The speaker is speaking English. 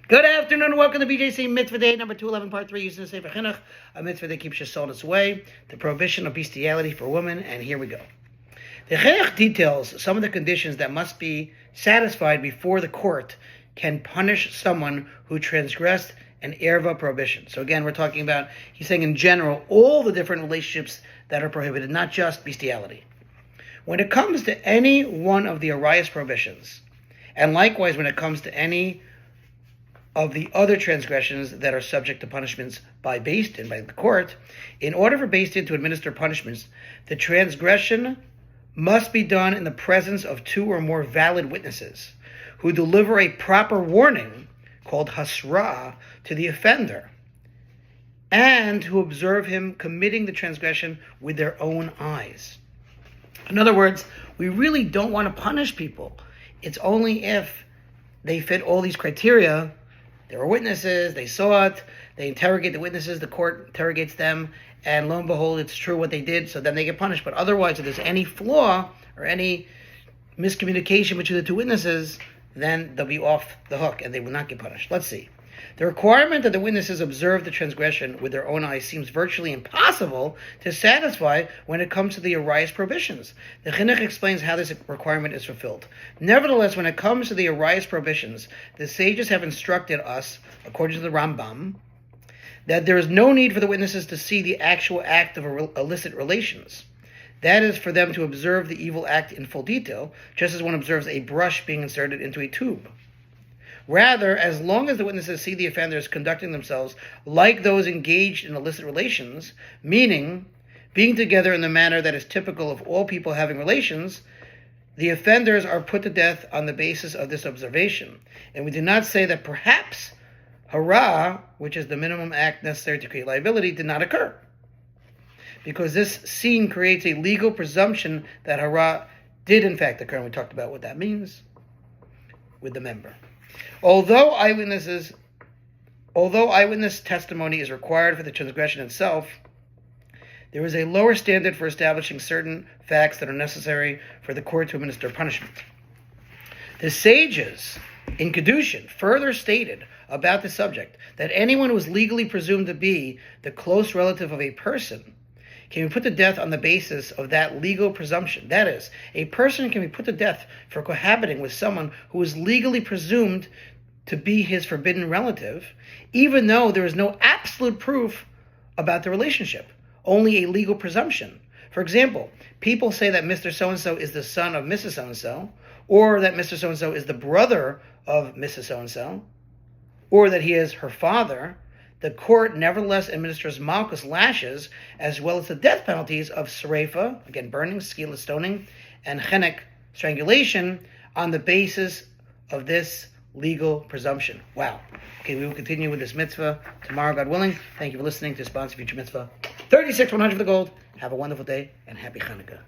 Good afternoon and welcome to BJC Mitzvah A, number 211, part 3, using the Sefer HaChinuch, a mitzvah that keeps your soul its way, the prohibition of bestiality for women, and here we go. The Chinuch details some of the conditions that must be satisfied before the court can punish someone who transgressed an erva prohibition. So again, we're talking about, he's saying in general, all the different relationships that are prohibited, not just bestiality. When it comes to any one of the Arias prohibitions, and likewise when it comes to any of the other transgressions that are subject to punishments by Beis Din, by the court, in order for Beis Din to administer punishments, the transgression must be done in the presence of two or more valid witnesses who deliver a proper warning, called hasra, to the offender, and who observe him committing the transgression with their own eyes. In other words, we really don't want to punish people. It's only if they fit all these criteria. There were witnesses, they saw it, they interrogate the witnesses, the court interrogates them, and lo and behold, it's true what they did, so then they get punished. But otherwise, if there's any flaw or any miscommunication between the two witnesses, then they'll be off the hook and they will not get punished. Let's see. The requirement that the witnesses observe the transgression with their own eyes seems virtually impossible to satisfy when it comes to the Arias prohibitions. The Chinuch explains how this requirement is fulfilled. Nevertheless, when it comes to the Arias prohibitions, the sages have instructed us, according to the Rambam, that there is no need for the witnesses to see the actual act of illicit relations. That is, for them to observe the evil act in full detail, just as one observes a brush being inserted into a tube. Rather, as long as the witnesses see the offenders conducting themselves like those engaged in illicit relations, meaning being together in the manner that is typical of all people having relations, the offenders are put to death on the basis of this observation. And we do not say that perhaps hara, which is the minimum act necessary to create liability, did not occur, because this scene creates a legal presumption that hara did in fact occur, and we talked about what that means with the member. Although eyewitness testimony is required for the transgression itself, there is a lower standard for establishing certain facts that are necessary for the court to administer punishment. The sages in Kedushin further stated about the subject that anyone who is legally presumed to be the close relative of a person can be put to death on the basis of that legal presumption. That is, a person can be put to death for cohabiting with someone who is legally presumed to be his forbidden relative, even though there is no absolute proof about the relationship, only a legal presumption. For example, people say that Mr. So-and-so is the son of Mrs. So-and-so, or that Mr. So-and-so is the brother of Mrs. So-and-so, or that he is her father. The court nevertheless administers malchus, lashes, as well as the death penalties of serefa, again burning, skila, stoning, and chenek, strangulation, on the basis of this legal presumption. Wow. Okay, we will continue with this mitzvah tomorrow, God willing. Thank you for listening to Sponsor Future Mitzvah 36, 100 for the gold. Have a wonderful day and happy Hanukkah.